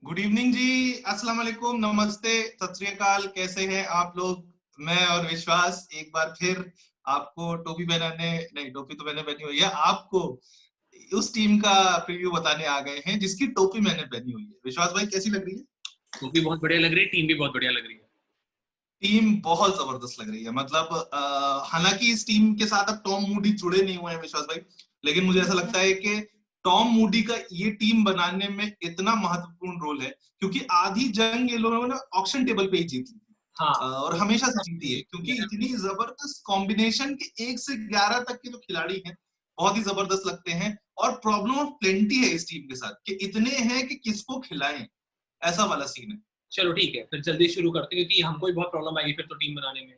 Good evening जी। अस्सलाम वालेकुम, नमस्ते, सत श्री अकाल। कैसे हैं आप लोग? मैं और विश्वास एक बार फिर आपको टोपी पहनाने नहीं, टोपी तो मैंने पहनी हुई है, आपको उस टीम का प्रीव्यू बताने आ गए हैं जिसकी टोपी मैंने पहनी हुई है। विश्वास भाई, कैसी लग रही है? टोपी बहुत बढ़िया लग रही है, टीम भी बहुत बढ़िया लग रही है। टीम बहुत जबरदस्त लग रही है। मतलब हालांकि इस टीम के साथ अब टॉम मूडी जुड़े नहीं हुए हैं विश्वास भाई, लेकिन मुझे ऐसा लगता है कि टॉम मूडी का ये टीम बनाने में इतना महत्वपूर्ण रोल है क्योंकि आधी जंग ये लोगों ने ऑक्शन टेबल पे ही जीती थी। हाँ, और हमेशा से जीती है क्योंकि इतनी जबरदस्त कॉम्बिनेशन के 1 से 11 तक के जो खिलाड़ी हैं बहुत ही जबरदस्त लगते हैं। और प्रॉब्लम ऑफ प्लेंटी है इस टीम के साथ कि इतने हैं कि किसको खिलाएं, ऐसा वाला सीन है। चलो ठीक है, फिर जल्दी शुरू करते हैं क्योंकि हमको भी बहुत प्रॉब्लम आएगी फिर तो टीम बनाने में।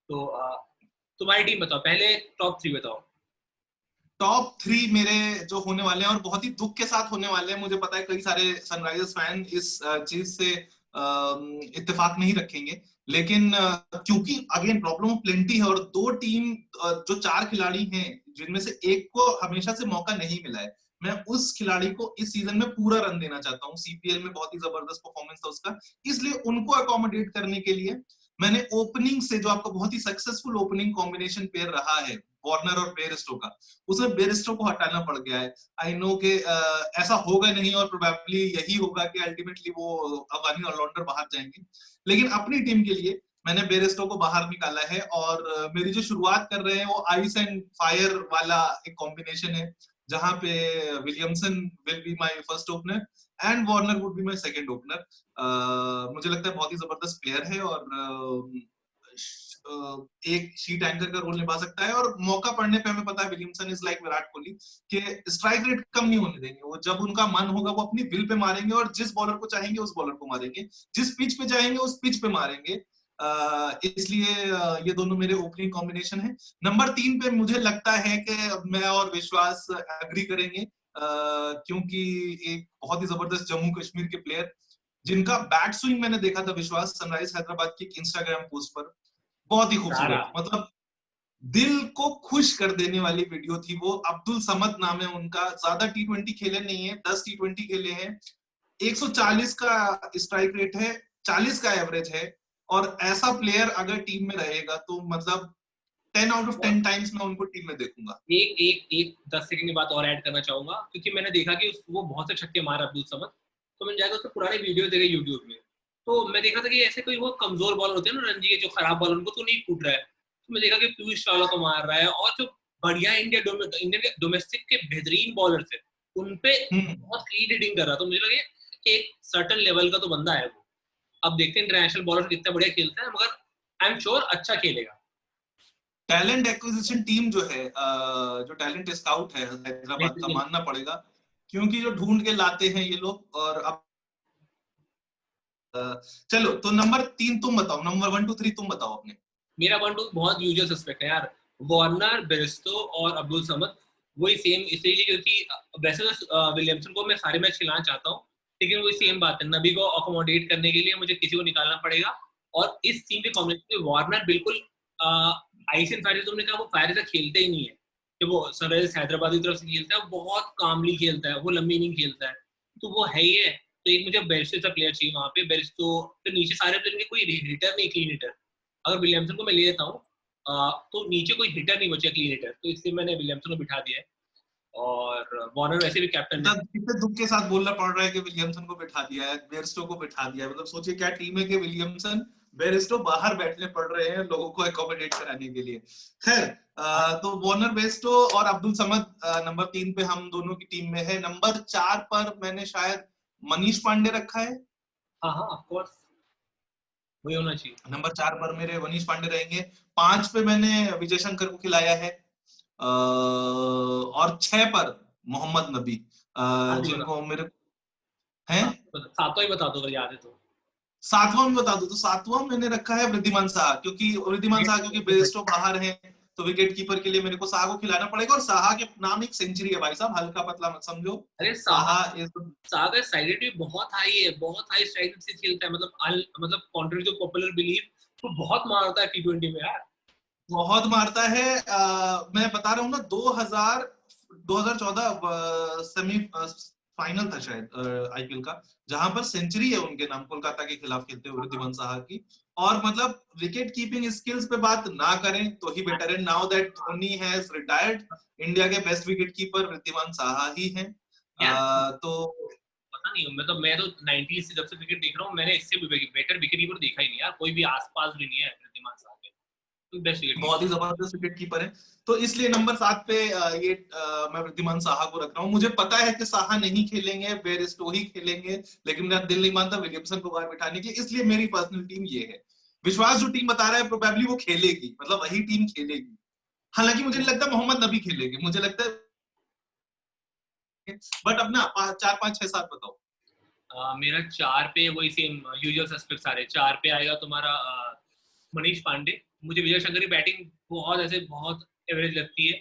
तो तुम्हारी टीम बताओ, पहले टॉप 3 बताओ। टॉप 3 मेरे जो होने वाले हैं और बहुत ही दुख के साथ होने वाले हैं, मुझे पता है कई सारे सनराइजर्स फैन इस चीज से इत्तेफाक नहीं रखेंगे, लेकिन क्योंकि अगेन प्रॉब्लम ऑफ प्लेंटी है और दो टीम जो 4 खिलाड़ी हैं जिनमें से एक को हमेशा से मौका नहीं मिला है, मैं उस खिलाड़ी को इस सीजन में पूरा रन देना चाहता हूँ। सीपीएल में बहुत ही जबरदस्त परफॉर्मेंस था उसका, इसलिए उनको अकोमोडेट करने के लिए मैंने ओपनिंग से जो आपका बहुत ही सक्सेसफुल ओपनिंग कॉम्बिनेशन पेयर रहा है वार्नर और बेयरस्टो का, उसमें बेयरस्टो को हटाना पड़ गया है। आई नो कि ऐसा होगा नहीं और प्रोबेबली यही होगा कि अल्टीमेटली वो अफगानी ऑलराउंडर बाहर जाएंगे, लेकिन अपनी टीम के लिए मैंने बेयरस्टो को बाहर निकाला है। और मेरी जो शुरुआत कर रहे हैं वो आइस एंड फायर वाला एक कॉम्बिनेशन है, जहां पे Williamson will be my first opener and Warner would be my second opener. मुझे लगता है बहुत ही जबरदस्त प्लेयर है और एक शीट एंकर का रोल निभा सकता है। और मौका पड़ने पे हमें पता है Williamson is like Virat Kohli कि स्ट्राइक रेट कम नहीं होने देंगे। वो जब उनका मन होगा वो अपनी विल पे मारेंगे और जिस बॉलर को चाहेंगे उस बॉलर को मारेंगे, जिस पिच पे चाहेंगे उस पिच पे मारेंगे। इसलिए ये दोनों मेरे ओपनिंग कॉम्बिनेशन है। नंबर 3 पे मुझे लगता है कि मैं और विश्वास एग्री करेंगे, क्योंकि एक बहुत ही जबरदस्त जम्मू कश्मीर के प्लेयर जिनका बैट स्विंग मैंने देखा था विश्वास सनराइज हैदराबाद की इंस्टाग्राम पोस्ट पर, बहुत ही सारा खूबसूरत, मतलब दिल को खुश कर देने वाली वीडियो थी वो। अब्दुल समद नाम है उनका, ज्यादा टी20 खेले नहीं है, 10 टी20 खेले हैं, 140 का स्ट्राइक रेट है, 40 का एवरेज है। और ऐसा प्लेयर अगर टीम में रहेगा तो मतलब 10 आउट ऑफ 10 टाइम्स मैं उनको टीम में देखूंगा। एक एक एक 10 सेकंड की बात और ऐड करना चाहूंगा क्योंकि मैंने देखा कि वो बहुत से छक्के मारा अब्दुल समद। तो मैंने जाकर उसके पुराने वीडियो देखे यूट्यूब में, तो मैं देखा था कि ऐसे कोई वो कमजोर बॉलर होते हैं ना रणजी के, जो खराब बॉलर उनको तो नहीं फूट रहा है। तो मैं देखा कि पीयूष चावला को मार रहा है और जो बढ़िया इंडियन के डोमेस्टिक के बेहतरीन बॉलर थे उन पे बहुत क्लीन हिटिंग कर रहा था। तो मुझे लगा कि एक सर्टन लेवल का तो बंदा है वो। अब देखते हैं इंटरनेशनल बॉलर कितना बढ़िया खेलता है, मगर आई एम श्योर अच्छा खेलेगा। टैलेंट एक्विजिशन टीम जो है, जो टैलेंट स्काउट है हैदराबाद का, बेहतरीन। मानना पड़ेगा, क्योंकि जो ढूंढ के लाते हैं ये लोग। और अब चलो तो नंबर 3 तुम बताओ, नंबर 1 2 3 तुम बताओ अपने। मेरा 1 2 बहुत यूजुअल सस्पेक्ट है यार। वार्नर, बेरिस्टो और अब्दुल समद वही सेम, इसलिए क्योंकि वैसे तो विलियमसन को मैं सारे मैच खिलाना चाहता हूँ, लेकिन वही सेम बात है, नबी को अकोमोडेट करने के लिए मुझे किसी को निकालना पड़ेगा। और इस टीम के कॉम्बिनेशन में वार्नर बिल्कुल आइसन फायर, तुमने कहा वो फायर से खेलते ही नहीं है कि वो सनराइजर्स हैदराबाद की तरफ से खेलता है, वो बहुत कामली खेलता है, वो लंबी इनिंग खेलता है, तो वो है ही है। तो एक मुझे बेरिस्टो का प्लेयर चाहिए वहां पे। बेरिस्टो फिर नीचे सारे प्लेयर के कोई हिटर नहीं, क्लीन हिटर। अगर विलियमसन को मैं ले लेता हूँ तो नीचे कोई हिटर नहीं बचा, क्लीन हिटर, तो इसलिए मैंने विलियमसन को बिठा दिया है। और वार्नर वैसे भी कैप्टन है। मतलब कितने दुख के साथ बोलना पड़ रहा है कि विलियमसन को बिठा दिया है, बेयरस्टो को बिठा दिया है। मतलब सोचिए क्या टीम है कि विलियमसन बेयरस्टो बाहर बैठने पड़ रहे हैं लोगों को अकोमोडेट कराने के लिए। खैर, तो वार्नर, बेयरस्टो और अब्दुल समद नंबर 3 पे हम दोनों की टीम में है। नंबर 4 पर मैंने शायद मनीष पांडे रखा है। हाँ हाँ, ऑफ कोर्स वही होना चाहिए। नंबर 4 पर मेरे मनीष पांडे रहेंगे। 5 पे मैंने विजय शंकर को खिलाया है। और 6 पर मोहम्मद नबी, साथ ही बता जिनको मेरे हैं। सातों ही बता दो अगर याद है तो। 7वां में बता दू तो 7वां मैंने रखा है वृद्धिमान शाह, क्योंकि वृद्धिमान शाह क्योंकि बेस्टो बाहर है तो विकेट कीपर के लिए मेरे को शाह को खिलाना पड़ेगा। और शाह के नाम एक सेंचुरी है भाई साहब, हल्का पतला मत समझो। अरे साहा, शाह इज साहा का स्ट्राइक रेट बहुत हाई है, बहुत हाई स्ट्राइक रेट से खेलता है। मतलब कॉन्ट्री टू पॉपुलर बिलीव, तो बहुत मारता है टी20 में यार। बहुत मारता है। मैं बता रहा हूँ ना, 2014 सेमी फाइनल था शायद आईपीएल का, जहां पर सेंचुरी है उनके नाम कोलकाता के खिलाफ खेलते हुए वृद्धिमान साहा की। और मतलब विकेट कीपिंग स्किल्स पे बात ना करें तो ही बेटर है। Now that Dhoni has retired, India के best wicket keeper Wriddhiman Saha ही हैं। यार तो पता नहीं, मैं तो 90 से जब से क्रिकेट देख रहा हूँ, मैंने इससे भी बेटर विकेट कीपर देखा ही नहीं यार, कोई भी आसपास भी नहीं है ऋद्धिमान साहा के, तो बेस्ट विकेट बहुत ही कीपर। जबरदस्त विकेट कीपर है। तो इसलिए नंबर 7 पे मैं वृद्धिमान साहा को रख रहा हूँ। मुझे पता है कि साहा नहीं खेलेंगे, बेयरस्टो ही खेलेंगे, लेकिन मेरा दिल नहीं मानता विलियमसन को बाहर बिठाने की, इसलिए मेरी पर्सनल टीम ये है। विश्वास जो टीम बता रहा है प्रोबेबली वो खेलेगी, मतलब वही टीम खेलेगी। हालांकि मुझे नहीं लगता मोहम्मद नबी खेलेगी, मुझे लगता है, बट अपना 4 5 6 7 बताओ। मेरा 4 पे वही सेम यूजुअल सस्पेक्ट सारे। 4 पे आएगा तुम्हारा मनीष पांडे। मुझे विजय शंकर की बैटिंग बहुत ऐसे बहुत एवरेज लगती है,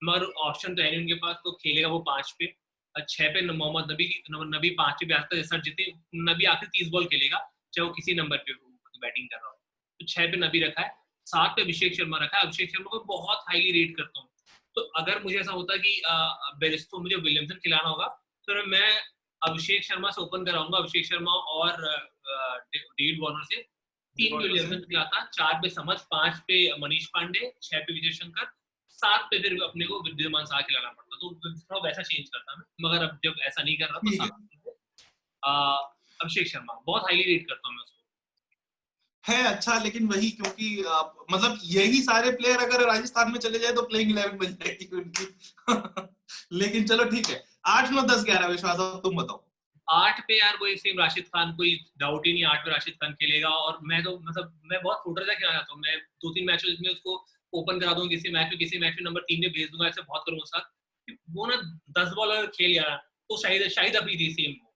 मगर ऑप्शन तो है नहीं उनके पास, तो खेलेगा वो 5 पे। 6 पे मोहम्मद नबी, नबी 5 पे आता है, जितने नबी आखिर 30 बॉल खेलेगा, चाहे वो किसी नंबर पे बैटिंग कर रहा हो। तो 6 पे नबी रखा है। 7 पे अभिषेक शर्मा रखा है। अभिषेक शर्मा को बहुत हाईली रेट करता हूँ, तो अगर मुझे ऐसा होता कि बेरिस्टो मुझे विलियमसन खिलाना होगा, तो मैं अभिषेक शर्मा से ओपन कराऊंगा, अभिषेक शर्मा और डेविड वार्नर से। 3 पे विलियमसन खिलाता, 4 पे समझ, 5 पे मनीष पांडे, 6 पे विजय शंकर, 7 पे फिर अपने को वृद्धिमान साहा खिलाना पड़ता, तो थोड़ा वैसा चेंज करता मैं। मगर अब जब ऐसा नहीं कर रहा, तो ठीक है, 7 अभिषेक शर्मा बहुत हाईली रेट करता हूँ मैं उसको। है अच्छा, लेकिन वही क्योंकि मतलब यही सारे प्लेयर अगर राजस्थान में चले जाए तो प्लेइंग 11 बन जाएगी उनकी। लेकिन चलो ठीक है, 8 9 10 11 विश्वास, अब तुम बताओ। 8 पे यार वही सेम राशिद खान, कोई डाउट ही नहीं, 8 पे राशिद खान खेलेगा। और मैं तो मतलब मैं बहुत छोटा सा खेलना चाहता हूँ, मैं 2-3 मैचेस में उसको ओपन करा दूंगा, किसी मैच में नंबर 3 पे भेज दूंगा, ऐसे बहुत करूंगा साथ। वो ना 10 बॉल अगर खेल यार, तो शायद शायद अफरीदी सेम हो।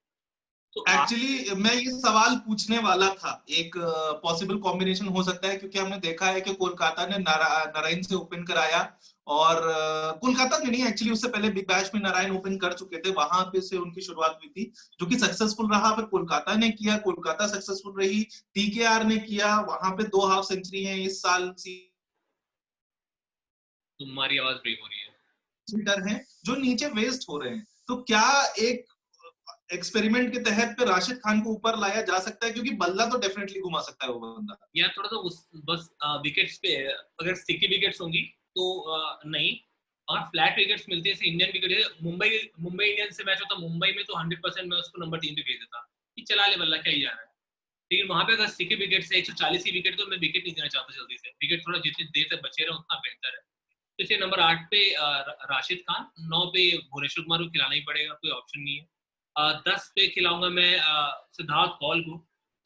तो एक्चुअली मैं ये सवाल पूछने वाला था, एक पॉसिबल कॉम्बिनेशन हो सकता है, क्योंकि हमने देखा है कि कोलकाता ने नारायण से ओपन कराया, और कोलकाता ने नहीं, एक्चुअली उससे पहले बिग बैश में नारायण ओपन कर चुके थे, वहां पे से उनकी शुरुआत हुई थी, जो कि सक्सेसफुल रहा। फिर कोलकाता ने किया, कोलकाता सक्सेसफुल रही, टीकेआर ने किया, वहां पे 2 हाफ सेंचुरी है इस साल। तुम्हारी आवाज ब्रेक हो रही है। सीटर हैं जो नीचे वेस्ट हो रहे हैं, तो क्या एक एक्सपेरिमेंट के तहत पे राशिद खान को ऊपर लाया जा सकता है? क्योंकि बल्ला तो डेफिनेटली घुमा सकता है वो बंदा। यार थोड़ा तो बस विकेट्स पे, अगर स्टिकी विकेट्स होंगी तो नहीं। और फ्लैट विकेट्स मिलती है, जैसे इंडियन विकेट है, मुंबई मुंबई इंडियंस से मैच होता, मुंबई में तो 100% मैं उसको नंबर 3 पे भेज देता कि चला ले बल्ला, क्या ही जा रहा है। लेकिन वहां पे अगर स्टिकी विकेट से 140 ही विकेट, तो मैं विकेट नहीं देना चाहता जल्दी से। विकेट थोड़ा जितनी देर तक बचे रहे उतना बेहतर है। तो इसलिए नंबर 8 पे राशिद खान, 9 पे भुवनेश्वर कुमार को खिलाना ही पड़ेगा, कोई ऑप्शन नहीं है। 10 पे खिलाऊंगा मैं सिद्धार्थ कौल को।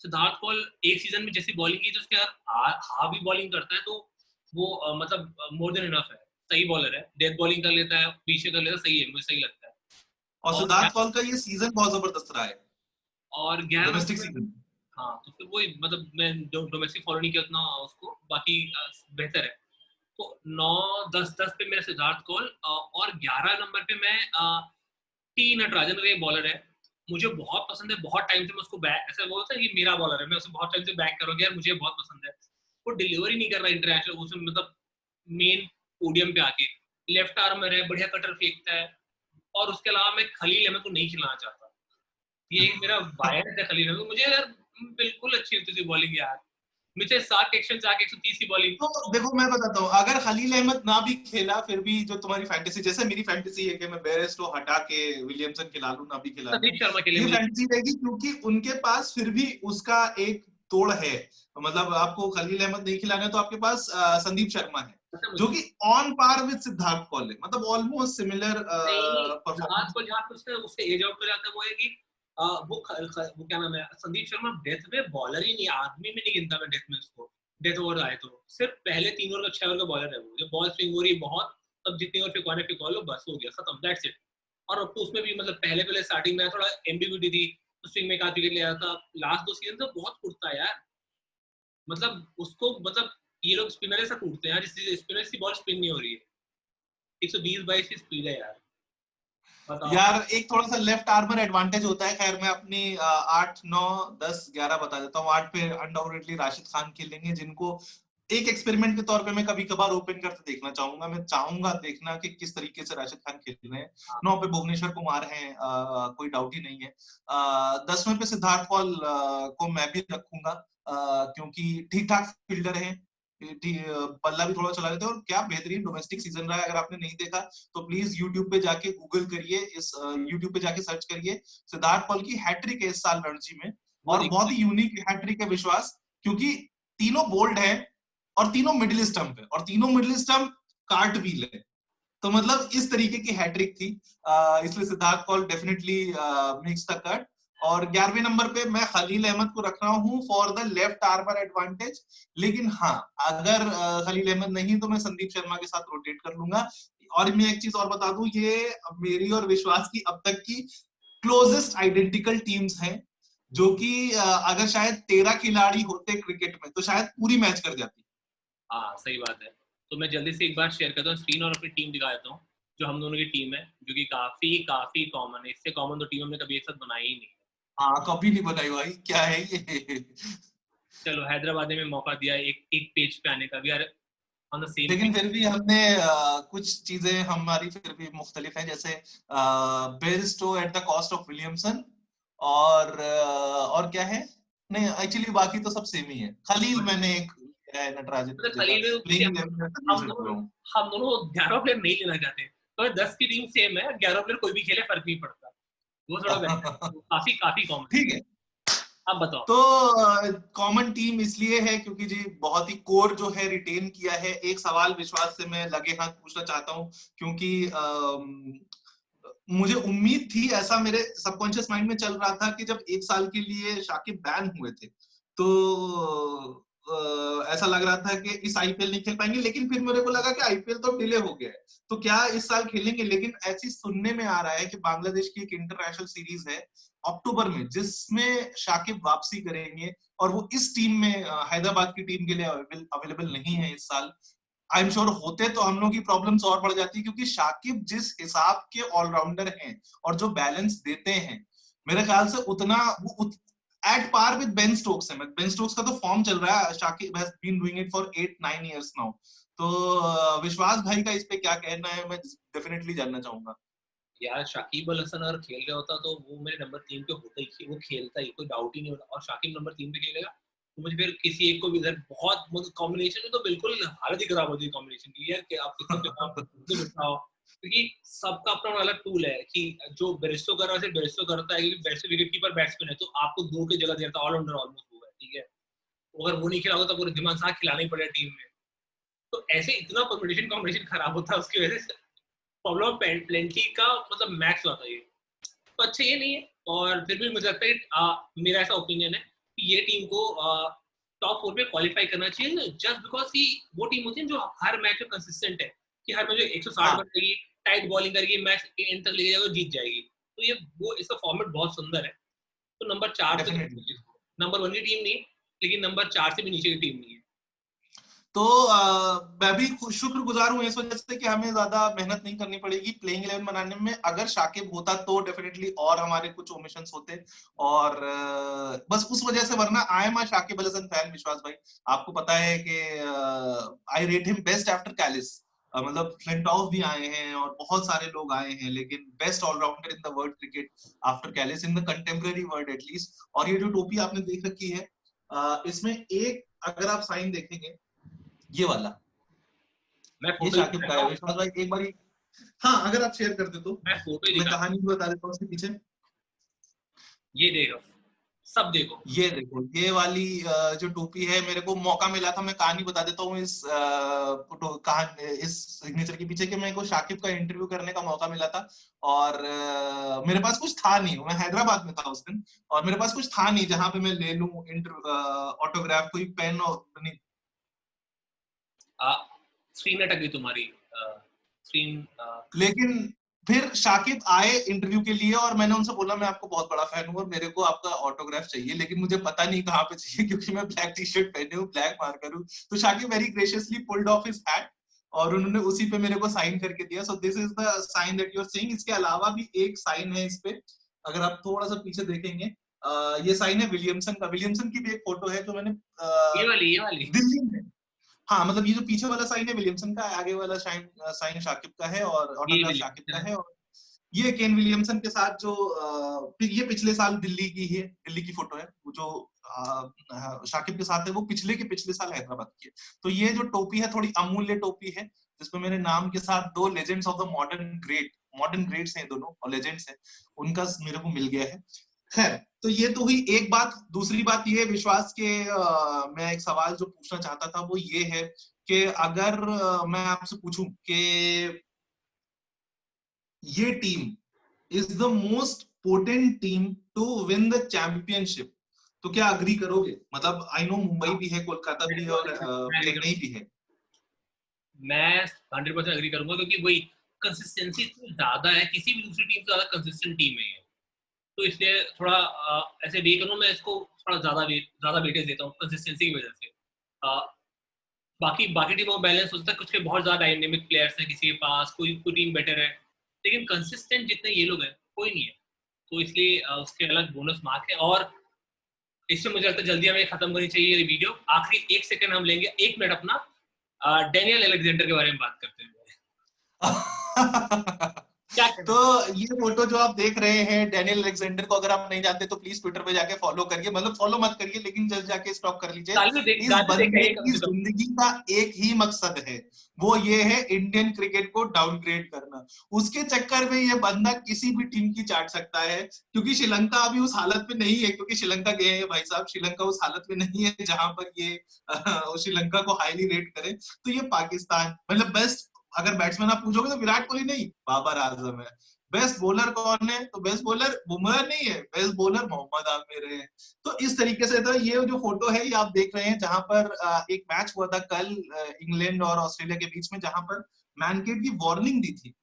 सिद्धार्थ कौल एक सीजन में जैसी बॉलिंग की, तो उसके हाफ भी बॉलिंग करता है, तो वो मतलब मोर देन इनफ है। सही बॉलर है, डेथ बॉलिंग कर लेता है, पीछे कर लेता है, सही है, मुझे सही लगता है। और और सिद्धार्थ कौल का ये सीजन बहुत जबरदस्त रहा है, और 11 डोमेस्टिक नंबर। सीजन। हाँ, तो फिर वही मतलब मैं डोमेस्टिक फॉलो नहीं किया उतना उसको, बाकी बेहतर है। तो 9 10 10 पे मेरा सिद्धार्थ कौल, और 11 नंबर पे मैं टी नटराजन का बॉलर है, मुझे बहुत पसंद है। बहुत टाइम से मैं उसको बैक, ऐसा बोलता है कि मेरा बॉलर है, मैं उसे बहुत टाइम से बैक करूँगा यार, मुझे बहुत पसंद है। वो डिलीवरी नहीं कर रहा इंटरनेशनल, उसमें मतलब मेन पोडियम पे आके लेफ्ट आर्मर है, बढ़िया कटर फेंकता है। और उसके अलावा मैं खलील अहमद को नहीं खिलाना चाहता, ये एक मेरा बायस है खलील अहमद, मुझे यार बिल्कुल अच्छी लगती थी बॉलिंग यार, मुझे 7 एक्शन जाके 130 की बॉलिंग। तो देखो मैं बताता हूँ, अगर खलील अहमद ना भी खेला, फिर भी जो तुम्हारी फैंटेसी, जैसे मेरी फैंटेसी है कि मैं बेयरस्टो हटा के विलियमसन खिला लूं, ना भी खिला लूं, संदीप शर्मा के लिए ये मुझे। फैंटेसी रहेगी, क्योंकि उनके पास फिर भी उसका एक तोड़ है। मतलब आपको खलील अहमद नहीं खिलाना है तो आपके पास संदीप शर्मा है, पता है जो मुझे कि on par with Siddharth Kaul है, मतलब ऑलमोस्ट सिमिलर नहीं, सिद्धार्थ परफॉर्मेंस। को जहाँ पे उसने उसके एज आउट पे जाता है, वो है कि वो क्या नाम है, संदीप शर्मा डेथ में बॉलर ही नहीं, आदमी में नहीं गिनता मैं डेथ में उसको। डेथ ओवर आए तो सिर्फ पहले 3 ओवर का 6 ओवर का बॉलर है वो, जब बॉल स्विंग हो रही है बहुत, तब जितनी ओवर फिकवाने फिकवा लो, बस हो गया खत्म, दैट्स इट। और अब तो उसमें भी मतलब पहले पहले स्टार्टिंग में थोड़ा एम्बिग्यूटी थी, तो स्विंग में एक आध विकेट ले रहा था। लास्ट 2 सीजन तो बहुत कुटता है यार, मतलब उसको मतलब ये लोग स्पिनर ऐसा टूटते हैं यार, जिस स्पिनर की बॉल स्पिन नहीं हो रही है। 120-22 की स्पीड है यार, बताओ। यार एक थोड़ा सा लेफ्ट आर्मर एडवांटेज होता है। खैर मैं अपनी 8 9 10 11 बता देता हूँ। 8 पे अनडाउटेडली राशिद खान खेलेंगे, जिनको एक एक्सपेरिमेंट के तौर पे मैं कभी कभार ओपन करके देखना चाहूंगा। मैं चाहूंगा देखना कि किस तरीके से राशिद खान खेल रहे हैं। हाँ 9 पे भुवनेश्वर कुमार हैं, कोई डाउट ही नहीं है। 10वें पे सिद्धार्थ कौल को मैं भी रखूंगा, क्योंकि ठीक ठाक फील्डर है, बल्ला भी थोड़ा चला लेते हैं, और क्या बेहतरीन डोमेस्टिक सीजन रहा है। अगर आपने नहीं देखा तो प्लीज यूट्यूब पे जाके गूगल करिए, इस यूट्यूब पे जाके सर्च करिए, सिद्धार्थ कौल की हैट्रिक है इस साल रणजी में, वो और बहुत ही यूनिक हैट्रिक है विश्वास, क्योंकि तीनों बोल्ड है और तीनों मिडिल स्टंप है, और तीनों मिडिल स्टंप कार्ट व्हील है। तो मतलब इस तरीके की हैट्रिक थी, इसलिए Siddharth Kaul definitely makes the cut. और 11वें नंबर पे मैं खलील अहमद को रख रहा हूँ for the left armour advantage. लेकिन हाँ, अगर खलील अहमद नहीं तो मैं संदीप शर्मा के साथ रोटेट कर लूंगा। और मैं एक चीज और बता दूं, ये मेरी और विश्वास की अब तक की क्लोजेस्ट आइडेंटिकल टीम्स हैं, जो कि अगर शायद 13 खिलाड़ी होते क्रिकेट में तो शायद पूरी मैच कर जाती। हाँ सही बात है। तो मैं जल्दी से एक बार शेयर करता हूँ स्क्रीन और अपनी टीम दिखा देता हूँ, जो हम दोनों की टीम है, जो कि काफी काफी कॉमन है। इससे कॉमन तो टीम हमने कभी एक साथ बनाई ही नहीं। हाँ, कभी नहीं बनाई भाई, क्या है ये। चलो हैदराबाद ने मौका दिया एक एक पेज पे आने का, we are on the same लेकिन पेज। फिर भी हमने कुछ चीजें हमारी फिर भी मुख्तलिफ है, जैसे Bairstow at the cost of Williamson, और क्या है, नहीं एक्चुअली बाकी तो सब सेम ही है। खलील मैंने एक किया है नटराजन की मतलब जगह, खलील में तो प्लेइंग 11 में खलील हम से दोनों जुड़ा हूं। हम दोनों 11 प्लेयर नहीं लेना चाहते, तो 10 की टीम सेम है, 11 प्लेयर कोई भी खेले फर्क नहीं पड़ता। वो थोड़ा बेहतर है, वो काफी काफी कॉमन है। ठीक है। अब बताओ। तो कॉमन टीम इसलिए है क्योंकि जी बहुत ही कोर जो है रिटेन किया है। एक सवाल विश्वास से मैं लगे हाथ पूछना चाहता हूँ, क्योंकि मुझे उम्मीद थी, ऐसा मेरे सबकॉन्शियस माइंड में चल रहा था कि जब एक साल के लिए शाकिब बैन हुए थे तो ऐसा लग रहा था कि इस आईपीएल नहीं खेल पाएंगे, लेकिन फिर मेरे को लगा कि आईपीएल तो डिले हो गया है, तो क्या इस साल खेलेंगे। लेकिन ऐसी सुनने में आ रहा है कि बांग्लादेश की एक इंटरनेशनल सीरीज है अक्टूबर में, जिसमें शाकिब वापसी करेंगे, और वो इस टीम में हैदराबाद की टीम के लिए अवेलेबल नहीं है इस साल। आई एम श्योर होते तो हम लोग की प्रॉब्लम्स और बढ़ जाती, क्योंकि शाकिब जिस हिसाब के ऑलराउंडर हैं और जो बैलेंस देते हैं, मेरे ख्याल से उतना वो at par with Ben Stokes है। बेन स्टोक्स का तो फॉर्म चल रहा है, Shakib has been doing it for 8-9 years now. तो विश्वास भाई का इस पे क्या कहना है, मैं डेफिनेटली जानना चाहूंगा। यार शाकिब अल हसन अगर खेल रहा होता तो वो मेरे नंबर 3 पे होता ही, वो खेलता ही, कोई डाउट ही नहीं होता। और शाकिब नंबर 3 पे खेलेगा तो मुझे फिर किसी एक को भी इधर बहुत, मतलब कॉम्बिनेशन में तो बिल्कुल हालत ही खराब हो जाएगी कॉम्बिनेशन की यार, कि आप किसको चुनाव किसको बिठाओ, क्योंकि सबका अपना अलग टूल है। कि जो बेरिस्टो कर रहा है सिर्फ बेरिस्टो करता है, क्योंकि बेरिस्टो विकेट कीपर बैट्समैन है, तो आपको दो की जगह देता है, ऑलराउंडर ऑलमोस्ट वो है, ठीक है। अगर वो नहीं खिला होता तो पूरे दिमाग साथ खिलाना ही पड़ेगा टीम में। तो ऐसे इतना कॉम्बिनेशन खराब होता है, उसकी वजह से प्रॉब्लम प्लेंटी का मतलब मैक्स होता है ये। तो अच्छा ये नहीं है। और फिर भी मुझे लगता है कि मेरा ऐसा ओपिनियन है कि ये टीम को टॉप 4 पे क्वालिफाई करना चाहिए, जस्ट बिकॉज की वो टीम होती है जो हर मैच में कंसिस्टेंट है, कि हर मैच 160 हाँ, बनाएगी, टाइट बॉलिंग करेगी, मैच एंड तक ले जाएगी, जीत जाएगी। तो ये वो इसका फॉर्मेट बहुत सुंदर है। तो नंबर 4 पे डेफिनेटली। नंबर 1 की टीम नहीं, लेकिन नंबर 4 से भी नीचे की टीम नहीं है। तो मैं भी शुक्रगुजार हूँ इस वजह से कि हमें ज्यादा मेहनत नहीं करनी पड़ेगी प्लेइंग 11 बनाने में। अगर शाकिब होता तो डेफिनेटली और हमारे कुछ ओमिशंस होते, और बस उस वजह से, वरना I am a Shakib Al Hasan fan Vishwas भाई। आपको पता है कि I rate him best after Kallis. मतलब फ्लिंटॉफ भी आए हैं और बहुत सारे लोग आए हैं, लेकिन best all rounder in the world cricket after Kallis, in the contemporary world at least. और ये जो टोपी आपने देख रखी है, इसमें एक अगर आप साइन देखेंगे, ये वाला, मैं ये फोटो ही शाकिब का दिखाता है हूँ, विश्वास भाई, एक बार हाँ अगर आप शेयर कर दे तो मैं फोटो ही मैं दिखाता कहानी भी बता देता हूँ उसके पीछे। हूँ, ये देखो, सब देखो। ये देखो, ये वाली जो टोपी है, मेरे को मौका मिला था, मैं कहानी बता देता हूँ इस इस सिग्नेचर के पीछे, कि मेरे को शाकिब का इंटरव्यू करने का मौका मिला था। और मेरे पास कुछ था नहीं, मैं हैदराबाद में था उस दिन, और मेरे पास कुछ था नहीं जहां पे मैं ले लूं ऑटोग्राफ, कोई पेन और नहीं। स्क्रीन अटक गई तुम्हारी, स्क्रीन। लेकिन फिर शाकिब आए इंटरव्यू के लिए, और मैंने उनसे बोला मैं आपको बहुत बड़ा फैन हूँ और मेरे को आपका ऑटोग्राफ चाहिए, लेकिन मुझे पता नहीं कहाँ पे चाहिए, क्योंकि मैं ब्लैक टी शर्ट पहने हूँ, ब्लैक मार्कर हूँ। तो Shakib very graciously pulled off his hat, और उन्होंने उसी पे मेरे को साइन करके दिया। So this is the sign that you are seeing. इसके अलावा भी एक साइन है इस पे, अगर आप थोड़ा सा पीछे देखेंगे, ये साइन है विलियमसन का। विलियमसन की भी एक फोटो है जो मैंने ये वाली दिल्ली में, हाँ मतलब ये जो पीछे वाला साइन है विलियमसन का, आगे वाला साइन साइन शाकिब का है और ये ऑटोग्राफ शाकिब का है। और ये केन विलियमसन के साथ जो ये पिछले साल दिल्ली की है, दिल्ली की फोटो है। वो जो शाकिब के साथ है वो पिछले साल हैदराबाद की है। तो ये जो टोपी है थोड़ी अमूल्य टोपी है, जिसमें मेरे नाम के साथ दो legends of the modern greats हैं दोनों, और लेजेंड्स हैं, उनका मेरे को मिल गया है। खैर, तो ये तो हुई एक बात। दूसरी बात ये विश्वास के मैं एक सवाल जो पूछना चाहता था वो ये है कि अगर मैं आपसे पूछूं कि ये team is the most potent team to win the championship, तो क्या अग्री करोगे? मतलब आई नो मुंबई भी है, कोलकाता भी है और चेन्नई भी है। मैं 100% एग्री करूंगा, क्योंकि वही कंसिस्टेंसी इतनी ज्यादा है, किसी भी दूसरी टीम से ज्यादा कंसिस्टेंट टीम है ये। तो इसलिए थोड़ा ऐसे वे करूँ, मैं इसको थोड़ा ज्यादा वेटेज देता हूँ कंसिस्टेंसी की वजह से। बाकी बाकी टीमों में बैलेंस हो सकता है, कुछ के बहुत ज्यादा डायनेमिक प्लेयर्स हैं किसी के पास, कोई टीम बेटर है, लेकिन कंसिस्टेंट जितने ये लोग हैं कोई नहीं है। तो इसलिए उसके अलग बोनस मार्क है। और इससे मुझे लगता है जल्दी हमें खत्म करनी चाहिए ये वीडियो। आखिरी 1 सेकंड हम लेंगे, 1 मिनट अपना, डेनियल अलेक्जेंडर के बारे में बात करते हैं। क्या तो ये फोटो जो आप देख रहे हैं डेनियल अलेक्जेंडर को, अगर आप नहीं जानते तो प्लीज ट्विटर पे जाके फॉलो करिए, मतलब फॉलो मत करिए लेकिन जल्द जाके स्टॉप कर लीजिए। इस बंदे की जिंदगी का एक ही मकसद है, वो ये है इंडियन क्रिकेट को डाउनग्रेड करना। उसके चक्कर में ये बंदा किसी भी टीम की चाट सकता है, क्योंकि श्रीलंका अभी उस हालत में नहीं है, क्योंकि श्रीलंका गए हैं भाई साहब, श्रीलंका उस हालत में नहीं है जहां पर ये श्रीलंका को हाईली रेट करे। तो ये पाकिस्तान, मतलब बेस्ट, अगर बैट्समैन आप पूछोगे तो विराट कोहली नहीं, बाबर आजम है। बेस्ट बॉलर कौन है? तो बेस्ट बॉलर बुमराह नहीं है, बेस्ट बॉलर मोहम्मद आमिर है। तो इस तरीके से था ये जो फोटो है, ये आप देख रहे हैं जहां पर एक मैच हुआ था कल इंग्लैंड और ऑस्ट्रेलिया के बीच में, जहां पर मैनकेट की वार्निंग दी थी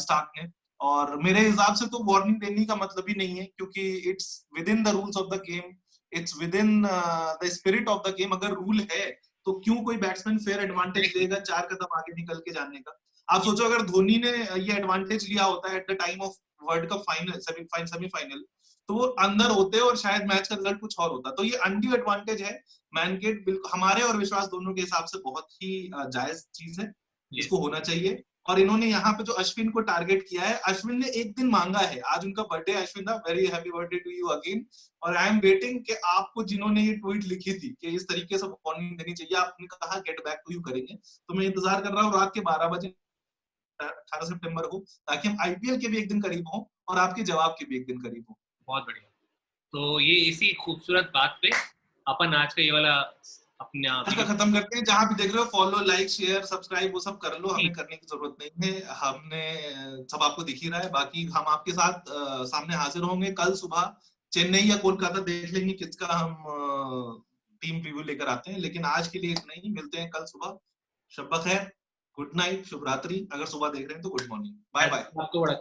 स्टार्क ने। और मेरे हिसाब से तो वार्निंग देने का मतलब ही नहीं है, क्योंकि it's with in the rules of the game, it's with in the spirit of the game. अगर रूल है तो क्यों कोई बैट्समैन फेयर एडवांटेज लेगा 4 कदम आगे निकल के जाने का? आप सोचो अगर धोनी ने ये एडवांटेज लिया होता है at the time of world cup final, semifinal, तो वो अंदर होते और शायद मैच का रिजल्ट कुछ और होता। तो ये अनड्यू एडवांटेज है। मैनकेट बिल्कुल हमारे और विश्वास दोनों के हिसाब से बहुत ही जायज चीज है, इसको होना चाहिए। और इन्होंने यहाँ पे जो अश्विन को टारगेट किया है, अश्विन ने एक दिन मांगा है, आज उनका birthday. Ashwin da very happy birthday to you again. और आई एम वेटिंग कि आपको जिन्होंने ये ट्वीट लिखी थी कि इस तरीके से वार्निंग देनी चाहिए, आपने कहा गेट बैक टू यू करेंगे, तो मैं इंतजार कर रहा हूँ रात के 12 बजे 18 सितंबर को, ताकि हम आईपीएल के भी एक दिन करीब हो और आपके जवाब के भी एक दिन करीब हो। बहुत बढ़िया। तो ये इसी खूबसूरत बात पे अपन आज का ये वाला अपना आज का खत्म करते हैं। जहां भी देख रहे हो फॉलो, लाइक, शेयर, सब्सक्राइब वो सब कर लो, हमें करने की जरूरत नहीं है, हमने सब आपको दिख ही रहा है। बाकी हम आपके साथ सामने हाजिर होंगे कल सुबह, चेन्नई या कोलकाता देख लेंगे किसका हम टीम रिव्यू लेकर आते हैं। लेकिन आज के लिए इतना ही, मिलते हैं कल सुबह। शब बखैर, गुड नाइट, शुभ रात्रि, अगर सुबह देख रहे हैं तो गुड मॉर्निंग, बाय बाय। आपको बड़ा